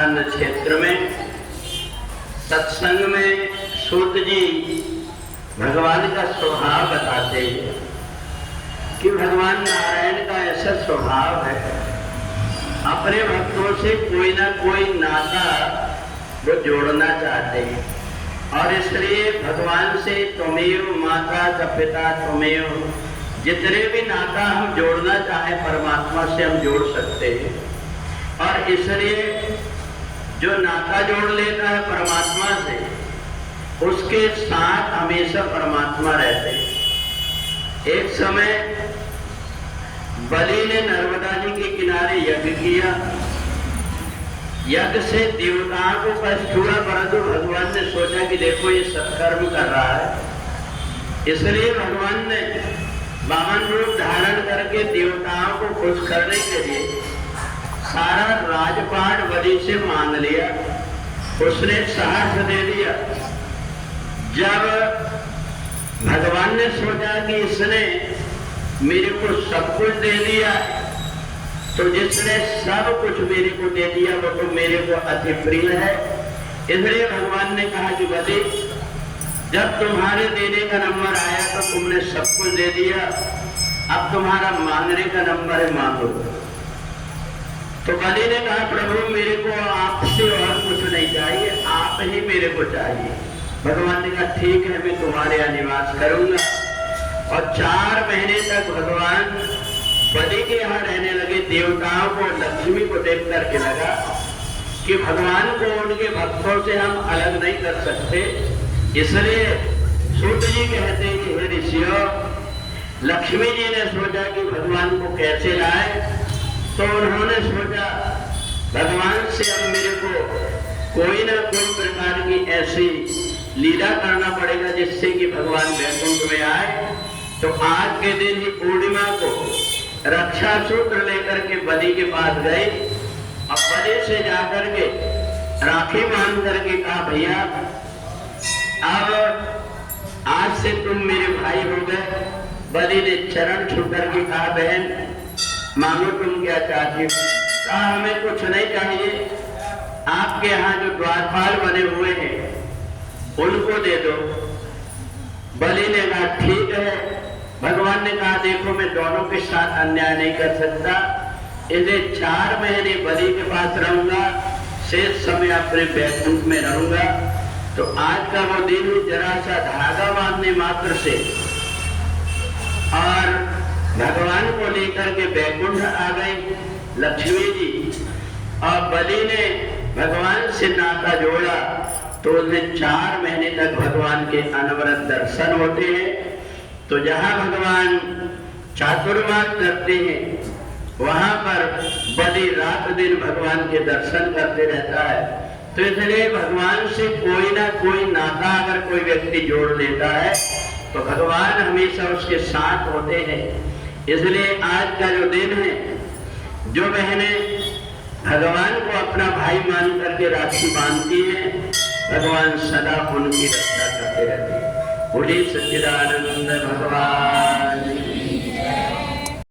प्रकांड क्षेत्र में सत्संग में सूत जी भगवान का स्वभाव बताते हैं कि भगवान नारायण का ऐसा स्वभाव है, अपने भक्तों से कोई ना कोई नाता वो जोड़ना चाहते हैं। और इसलिए भगवान से त्वमेव माता का पिता त्वमेव, जितने भी नाता हम जोड़ना चाहे परमात्मा से हम जोड़ सकते हैं। और इसलिए जो नाता जोड़ लेता है परमात्मा से, उसके साथ हमेशा परमात्मा रहते हैं। एक समय बलि ने नर्मदा जी के किनारे यज्ञ किया, यज्ञ से देवताओं को कष्ट हुआ, परंतु भगवान ने सोचा कि देखो ये सत्कर्म कर रहा है, इसलिए भगवान ने वामन रूप धारण करके देवताओं को खुश करने के लिए सारा राजपाट बलि से मांग लिया। उसने साहस दे दिया। जब भगवान ने सोचा कि इसने मेरे को सब कुछ दे दिया, तो जिसने सब कुछ मेरे को दे दिया वो तो मेरे को अति प्रिय है। इसलिए भगवान ने कहा कि बलि, जब तुम्हारे देने का नंबर आया तो तुमने सब कुछ दे दिया, अब तुम्हारा मांगने का नंबर है, मांगो। तो बलि ने कहा प्रभु मेरे को आपसे और कुछ नहीं चाहिए, आप ही मेरे को चाहिए। भगवान ने कहा ठीक है, मैं तुम्हारे यहाँ निवास करूंगा। और 4 महीने तक भगवान बलि के यहाँ रहने लगे। देवताओं को, लक्ष्मी को देख करके लगा कि भगवान को उनके भक्तों से हम अलग नहीं कर सकते। इसलिए सूत जी कहते हैं कि हे ऋषियों, लक्ष्मी जी ने सोचा कि भगवान को कैसे लाए, तो उन्होंने सोचा भगवान से अब मेरे को कोई ना कोई प्रकार की ऐसी लीला करना पड़ेगा जिससे कि भगवान वैकुंठ में आए। तो आज के दिन ही पूर्णिमा को रक्षा सूत्र लेकर के बलि के पास गए। अब बलि से जाकर के राखी बांध करके कहा भैया अब आज से तुम मेरे भाई हो गए। बलि ने चरण छू करके कहा बहन मांगो तुम क्या चाहती हो। कहा हमें कुछ नहीं चाहिए, आपके यहाँ जो द्वारपाल बने हुए हैं उनको दे दो। बलि ने कहा ठीक है। भगवान ने कहा देखो मैं दोनों के साथ अन्याय नहीं कर सकता, इसलिए 4 महीने बलि के पास रहूंगा, शेष समय अपने वैकुंठ में रहूंगा। तो आज का वो दिन जरा सा धागा बांधने मात्र से और भगवान को लेकर के वैकुंठ आ गई लक्ष्मी जी। और बलि ने भगवान से नाता जोड़ा तो उन्हें 4 महीने तक भगवान के अनवरत दर्शन होते हैं। तो जहाँ भगवान चातुर्मास करते हैं वहां पर बलि रात दिन भगवान के दर्शन करते रहता है। तो इसलिए भगवान से कोई ना कोई नाता अगर कोई व्यक्ति जोड़ लेता है तो भगवान हमेशा उसके साथ होते हैं। इसलिए आज का जो दिन है, जो बहनें भगवान को अपना भाई मान करके राखी बांधती हैं, भगवान सदा उनकी रक्षा करते रहते हैं। बोलिए सच्चिदानंद भगवान।